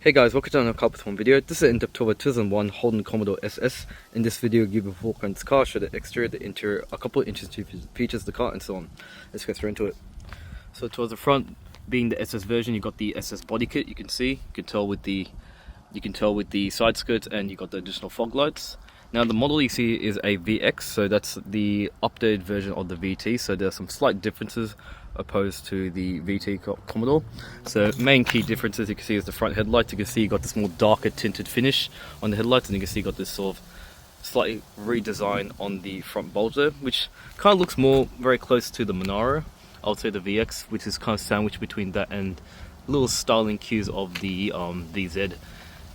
Hey guys, welcome to another car performance video. This is an in-depth tour of a 2001 Holden Commodore SS. In this video, I'll give you a full this car, show the exterior, the interior, a couple of interesting features of the car, and so on. Let's get straight into it. So towards the front, being the SS version, you got the SS body kit. You can tell with the side skirts, and you got the additional fog lights. Now the model you see is a VX, so that's the updated version of the VT. So there are some slight differences opposed to the VT Commodore. So main key differences you can see is the front headlights. You can see you got this more darker tinted finish on the headlights, and you can see you got this sort of slightly redesign on the front bulge there, which kind of looks very close to the Monaro. I would say the VX, which is kind of sandwiched between that and little styling cues of the VZ,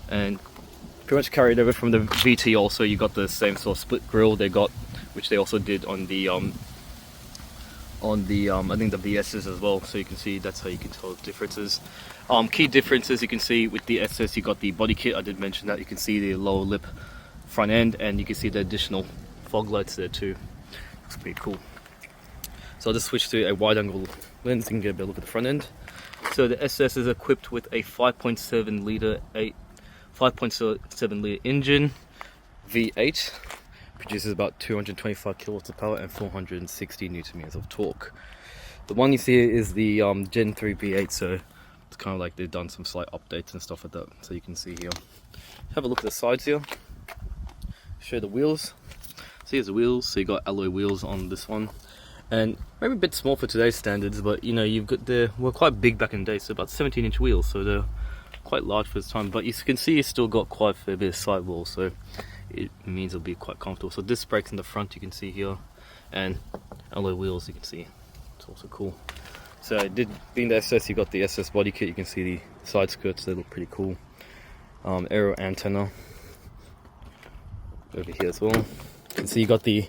and pretty much carried over from the VT. Also, you got the same sort of split grille they got, which they also did on the I think the VS's as well. So you can see that's how you can tell the differences. Key differences you can see with the SS, you got the body kit. I did mention that. You can see the lower lip front end, and you can see the additional fog lights there too. Looks pretty cool. So I'll just switch to a wide angle lens. You can get a better look at the front end. So the SS is equipped with a 5.7 litre engine, V8, produces about 225 kilowatts of power and 460 newton meters of torque. The one you see is the Gen 3 V8, so it's kind of like they've done some slight updates and stuff like that. So you can see here. Have a look at the sides here. Show the wheels. So here's the wheels. So you got alloy wheels on this one, and maybe a bit small for today's standards, but you know we're quite big back in the day. So about 17-inch wheels, so they're quite large for this time. But you can see you still got quite a fair bit of sidewall, so it means it'll be quite comfortable. So disc brakes in the front you can see here, and alloy wheels you can see. It's also cool. So being the SS, you got the SS body kit. You can see the side skirts, they look pretty cool. Aero antenna over here as well. You can see you got the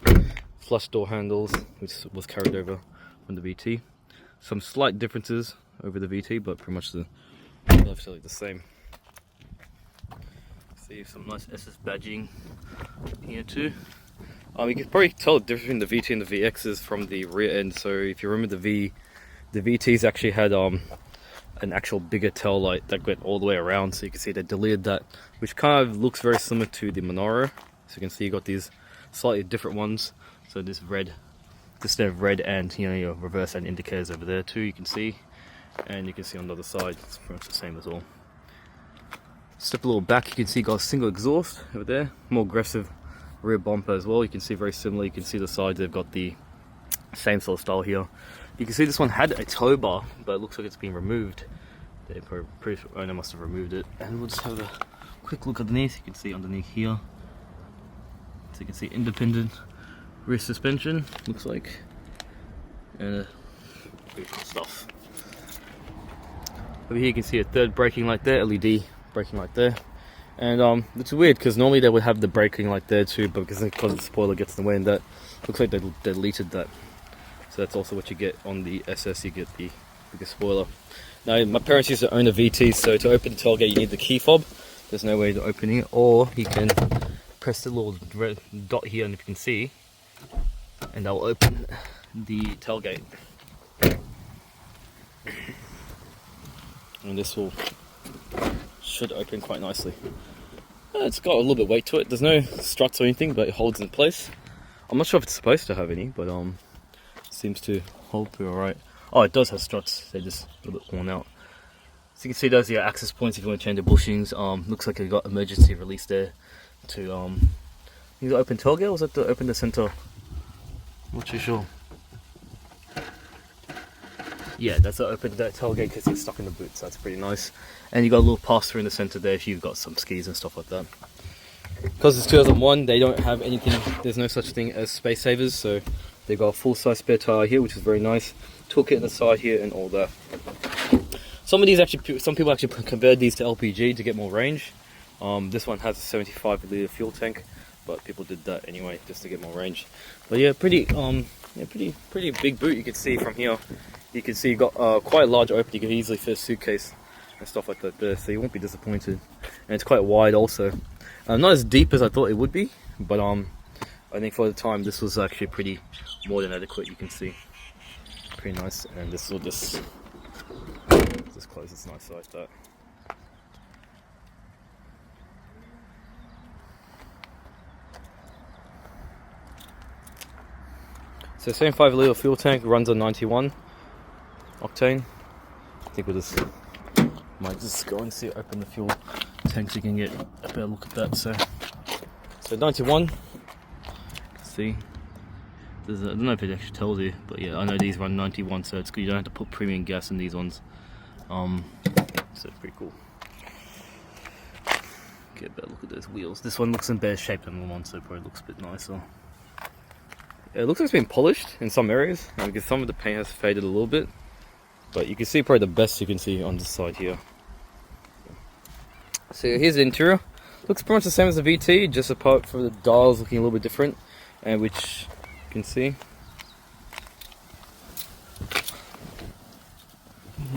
flush door handles, which was carried over from the VT. Some slight differences over the VT, but pretty much the same. See some nice SS badging here too. You can probably tell the difference between the VT and the VXs from the rear end. So if you remember the VTs actually had an actual bigger tail light that went all the way around. So you can see they deleted that, which kind of looks very similar to the Monaro. So you can see you got these slightly different ones. So this red, instead of red, and your reverse and indicators over there too. You can see, and you can see on the other side it's pretty much the same as well. Step a little back, you can see you got a single exhaust over there, more aggressive rear bumper as well. You can see very similar. You can see the sides, they've got the same sort of style here. You can see this one had a tow bar, but it looks like it's been removed. They pretty sure owner must have removed it. And we'll just have a quick look underneath. You can see underneath here, so you can see independent rear suspension, looks like, and pretty cool stuff. Over here you can see a third braking light there, LED braking light there, and it's weird because normally they would have the braking light there too, but because the spoiler gets in the way, and that looks like they deleted that. So that's also what you get on the SS. You get the bigger spoiler. Now my parents used to own a VT, so to open the tailgate you need the key fob. There's no way to open it, or you can press the little red dot here, and if you can see, and that will open the tailgate. And this should open quite nicely. It's got a little bit of weight to it. There's no struts or anything, but it holds in place. I'm not sure if it's supposed to have any, but seems to hold pretty alright. Oh, it does have struts. They're just a little bit worn out. So you can see those are your access points if you want to change the bushings. Looks like it got emergency release there to you open tailgate, or was that to open the center? I'm not too sure. Yeah, that's to open that tailgate because it's stuck in the boot, so that's pretty nice. And you got a little pass through in the center there if you've got some skis and stuff like that. Because it's 2001, they don't have anything, there's no such thing as space savers, so they've got a full-size spare tire here, which is very nice. Toolkit on the side here and all that. Some people actually convert these to LPG to get more range. This one has a 75 litre fuel tank, but people did that anyway just to get more range. But yeah, pretty big boot. You can see from here. You can see you got quite a large opening. You can easily fit a suitcase and stuff like that there, so you won't be disappointed. And it's quite wide also. Not as deep as I thought it would be, but I think for the time this was actually pretty more than adequate. You can see, pretty nice. And this will just close. It's nice like that. So same 5 litre fuel tank, runs on 91 octane. I think we'll just might just go and see, open the fuel tank so you can get a better look at that. So 91. See, I don't know if it actually tells you, but yeah, I know these run 91, so it's good. You don't have to put premium gas in these ones. So it's pretty cool. Get a better look at those wheels. This one looks in better shape than the one, so it probably looks a bit nicer. Yeah, it looks like it's been polished in some areas, because some of the paint has faded a little bit. But you can see probably the best you can see on this side here. So here's the interior. Looks pretty much the same as the VT, just apart from the dials looking a little bit different, and which you can see.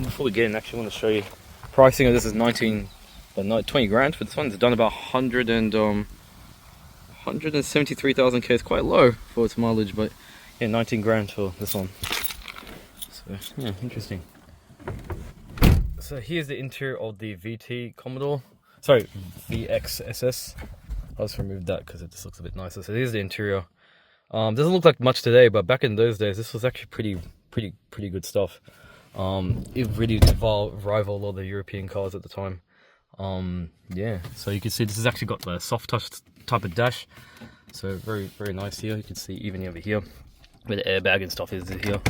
Before we get in, actually, I want to show you pricing of this is 20 grand for this one. It's done about 173,000 k. It's quite low for its mileage, but yeah, 19 grand for this one. So yeah, interesting. So here's the interior of the VT Commodore. Sorry, VX SS. I'll just remove that because it just looks a bit nicer. So here's the interior. Doesn't look like much today, but back in those days, this was actually pretty good stuff. It really rivaled all the European cars at the time. Yeah, so you can see this has actually got the soft touch type of dash. So very nice here. You can see even over here where the airbag and stuff is here.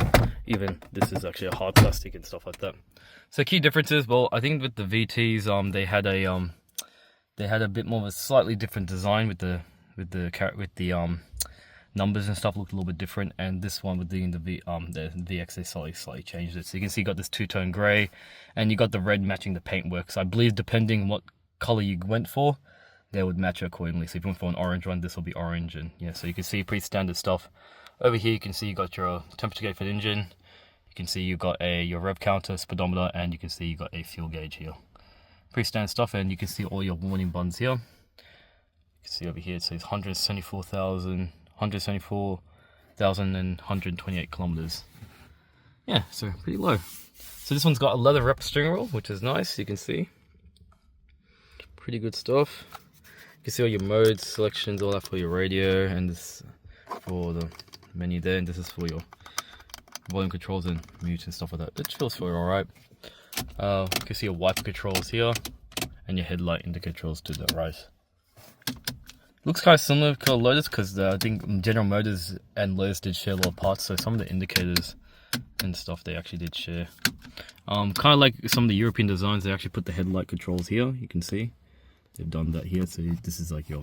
Even this is actually a hard plastic and stuff like that. So key differences, well, I think with the VTs, they had a bit more of a slightly different design with the numbers and stuff looked a little bit different, and this one with the VX, they slightly changed it. So you can see you got this two-tone grey, and you got the red matching the paintwork. So I believe depending on what color you went for, they would match accordingly. So if you went for an orange one, this will be orange, and yeah, so you can see pretty standard stuff. Over here you can see you got your temperature gauge for the engine. You can see you got your rev counter, speedometer, and you can see you got a fuel gauge here. Pretty standard stuff, and you can see all your warning buttons here. You can see over here it says 174,128 kilometers. Yeah, so pretty low. So this one's got a leather wrap steering wheel, which is nice. You can see pretty good stuff. You can see all your modes, selections, all that for your radio, and this for the menu there, and this is for your volume controls and mute and stuff like that. It feels very alright. You can see your wiper controls here, and your headlight indicator controls to the right. Looks kind of similar to Lotus, because I think General Motors and Lotus did share a lot of parts, so some of the indicators and stuff they actually did share. Kind of like some of the European designs, they actually put the headlight controls here. You can see they've done that here. So this is like your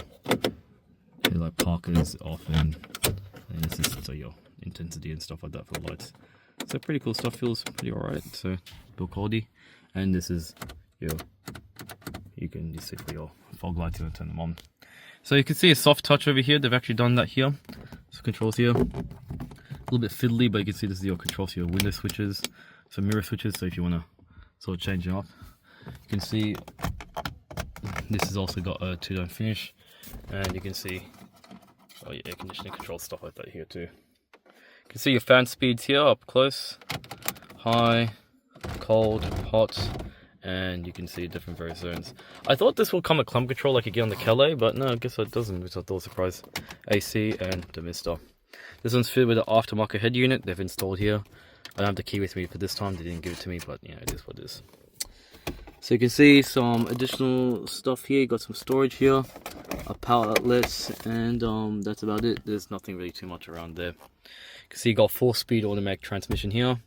headlight parkers off, and this is so your intensity and stuff like that for the lights. So pretty cool stuff, feels pretty alright. So build quality, and this is your, you can see for your fog lights, you want to turn them on. So you can see a soft touch over here. They've actually done that here. So controls here, a little bit fiddly, but you can see this is your controls for your window switches, some mirror switches. So if you want to sort of change it up, you can see this has also got a two-tone finish, and you can see your air conditioning control stuff like that here too. You can see your fan speeds here up close, high, cold, hot, and you can see different various zones. I thought this will come a clump control like you get on the Calais, but no, I guess it doesn't, which I thought was a surprise. AC and the Mister. This one's fitted with an aftermarket head unit they've installed here. I don't have the key with me for this time, they didn't give it to me, but yeah, it is what it is. So you can see some additional stuff here. You got some storage here, a power outlet, and that's about it. There's nothing really too much around there. You can see you got 4-speed automatic transmission here.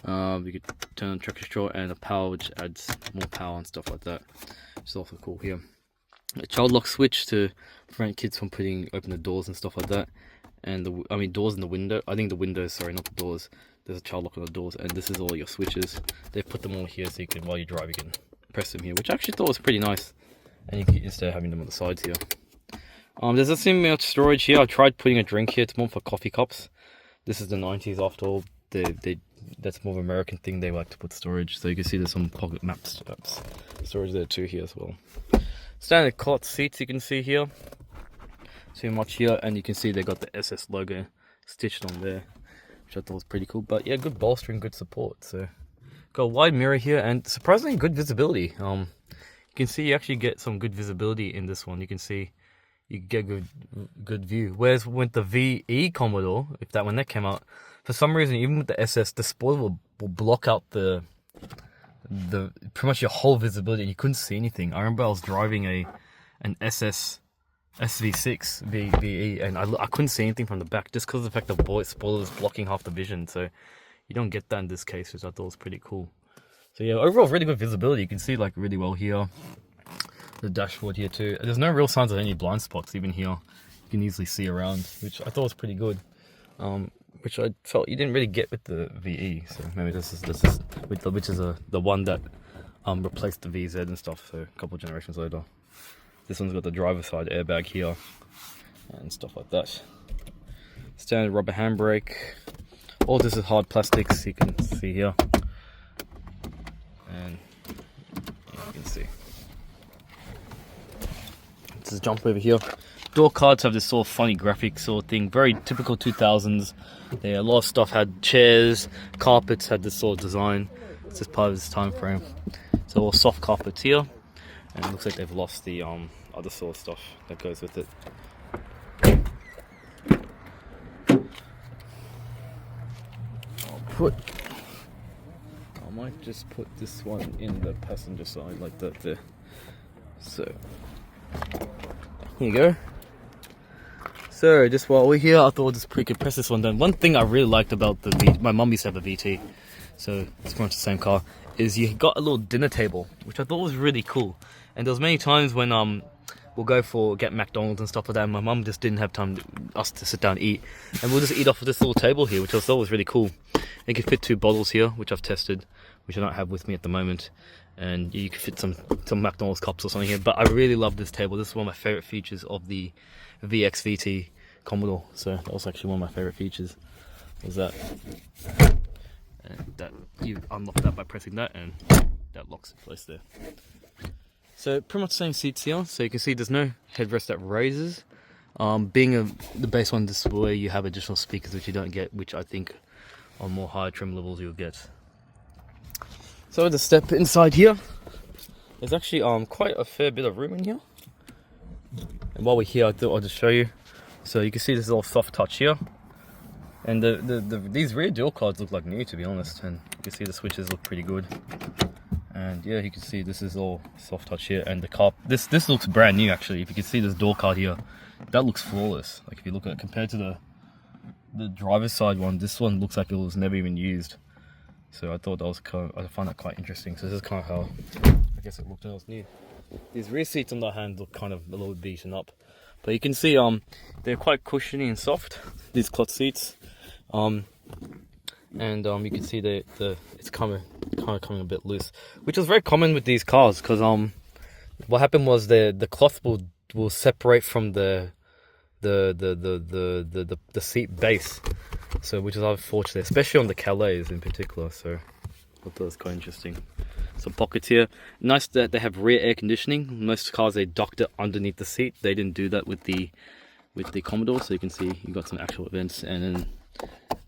You could turn on traction control and a power, which adds more power and stuff like that. It's also cool here. A child lock switch to prevent kids from open the doors and stuff like that. And doors in the window. I think the windows, sorry, not the doors. There's a child lock on the doors, and this is all your switches. They've put them all here so you can, while you drive, you can press them here, which I actually thought was pretty nice. And you can, instead of having them on the sides here. There's a similar storage here. I tried putting a drink here. It's more for coffee cups. This is the 90s after all. That's more of an American thing. They like to put storage. So you can see there's some pocket maps storage there too here as well. Standard cloth seats you can see here. Too much here, and you can see they got the SS logo stitched on there, which I thought was pretty cool. But yeah, good bolstering, good support. So got a wide mirror here, and surprisingly good visibility. You can see you actually get some good visibility in this one. You can see you get a good view. Whereas with the VE Commodore, when that came out, for some reason, even with the SS, the spoiler will block out the pretty much your whole visibility, and you couldn't see anything. I remember I was driving an SS VX VE, and I couldn't see anything from the back just because of the fact the spoiler is blocking half the vision. So you don't get that in this case, which I thought was pretty cool. So yeah, overall really good visibility. You can see like really well here. The dashboard here too. There's no real signs of any blind spots even here. You can easily see around, which I thought was pretty good. Which I felt you didn't really get with the VE. So maybe this is which is the one that replaced the VZ and stuff. So a couple of generations later. This one's got the driver's side airbag here and stuff like that. Standard rubber handbrake. All this is hard plastics, you can see here. And yeah, you can see. Just jump over here. Door cards have this sort of funny graphic sort of thing, very typical 2000s. A lot of stuff had chairs, carpets had this sort of design. It's just part of this time frame. So all soft carpets here, and it looks like they've lost the other sort of stuff that goes with it. I might just put this one in the passenger side like that there. So here you go. So just while we're here, I thought I'd just pre-compress this one down. One thing I really liked about the VT, my mum used to have a VT, so it's pretty much the same car, is you got a little dinner table, which I thought was really cool. And there was many times when we'll go get McDonald's and stuff like that, and my mum just didn't have time us to sit down and eat, and we'll just eat off of this little table here, which I thought was really cool. You can fit 2 bottles here, which I've tested, which I don't have with me at the moment, and you can fit some McDonald's cups or something here. But I really love this table. This is one of my favorite features of the VX VT Commodore. So that was actually one of my favorite features. Was that? And that you unlock that by pressing that, and that locks in place there. So pretty much the same seats here. So you can see there's no headrest that raises. Being the base one, this is where you have additional speakers, which you don't get, which I think on more higher trim levels you'll get. So the step inside here, there's actually quite a fair bit of room in here. And while we're here, I thought I'll just show you. So you can see this little soft touch here, and these rear dual cards look like new, to be honest. And you can see the switches look pretty good. And yeah, you can see this is all soft touch here, and the car. This looks brand new actually. If you can see this door card here, that looks flawless. Like if you look at it compared to the driver's side one, this one looks like it was never even used. So I thought that was I find that quite interesting. So this is kind of how I guess it looked when it was new. These rear seats on the hand look kind of a little beaten up, but you can see they're quite cushiony and soft, these cloth seats. And you can see it's kind of coming a bit loose, which is very common with these cars, because what happened was the cloth will separate from the seat base, so which is unfortunate, especially on the Calais in particular. So I thought that was quite interesting. Some pockets here. Nice that they have rear air conditioning. Most cars they docked it underneath the seat. They didn't do that with the Commodore, so you can see you got some actual vents. And then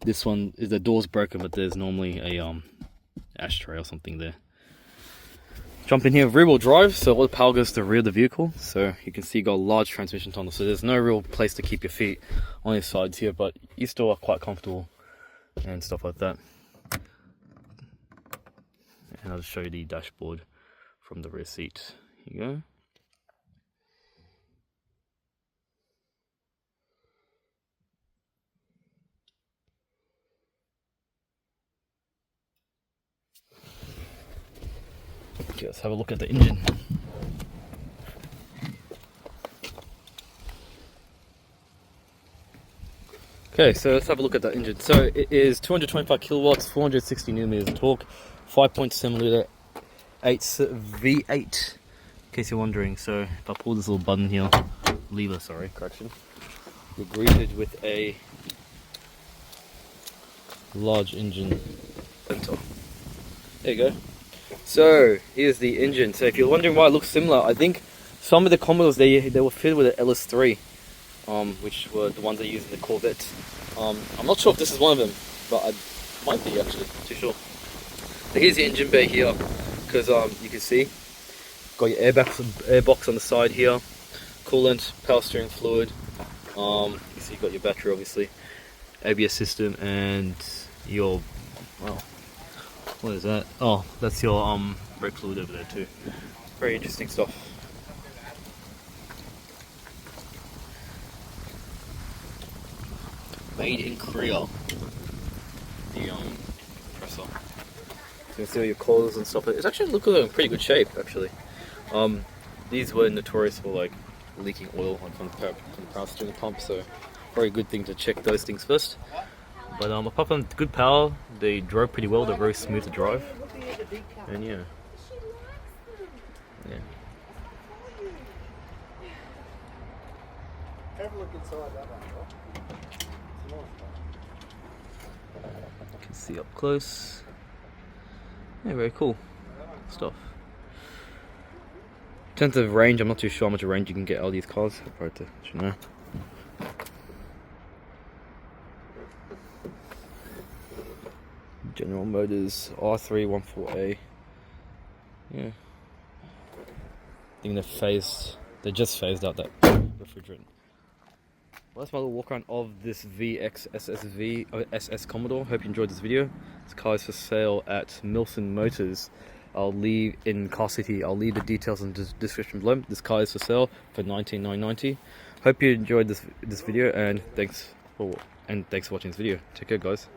this one is the door's broken, but there's normally a ashtray or something there. Jump in here, rear wheel drive, so all the power goes to the rear of the vehicle. So you can see you got a large transmission tunnel, so there's no real place to keep your feet on your sides here, but you still are quite comfortable and stuff like that. And I'll just show you the dashboard from the rear seat. Here you go. Okay, let's have a look at the engine. Okay, so let's have a look at that engine. So it is 225 kilowatts, 460 newton of torque, 5.7 litre 8 V8, in case you're wondering. So if I pull this little button here, lever, sorry, correction, you're greeted with a large engine sensor. There you go. So here's the engine. So if you're wondering why it looks similar, I think some of the Commodores they were fitted with an LS3, which were the ones they used in the Corvettes. I'm not sure if this is one of them, but I might be actually, not too sure. So here's the engine bay here, because you can see got your airbox on the side here. coolant, power steering fluid. You see you've got your battery obviously, ABS system, and your, well, what is that? Oh, that's your brake fluid over there too. Very interesting stuff. Made in Korea. The compressor. You can see all your coils and stuff. It's actually looking in pretty good shape actually. These were notorious for like leaking oil like on the power steering pump, so very good thing to check those things first. But apart from good power, they drove pretty well. They're very smooth to drive, and yeah. Have a look inside that one. You can see up close. Yeah, very cool stuff. In terms of range, I'm not too sure how much range you can get out of these cars. I'll probably let you know. General Motors R314A. Yeah. I think they just phased out that refrigerant. Well, that's my little walk around of this VX SS Commodore. Hope you enjoyed this video. This car is for sale at Milson Motors. I'll leave in Car City. I'll leave the details in the description below. This car is for sale for $19,990. Hope you enjoyed this video, and thanks for watching this video. Take care, guys.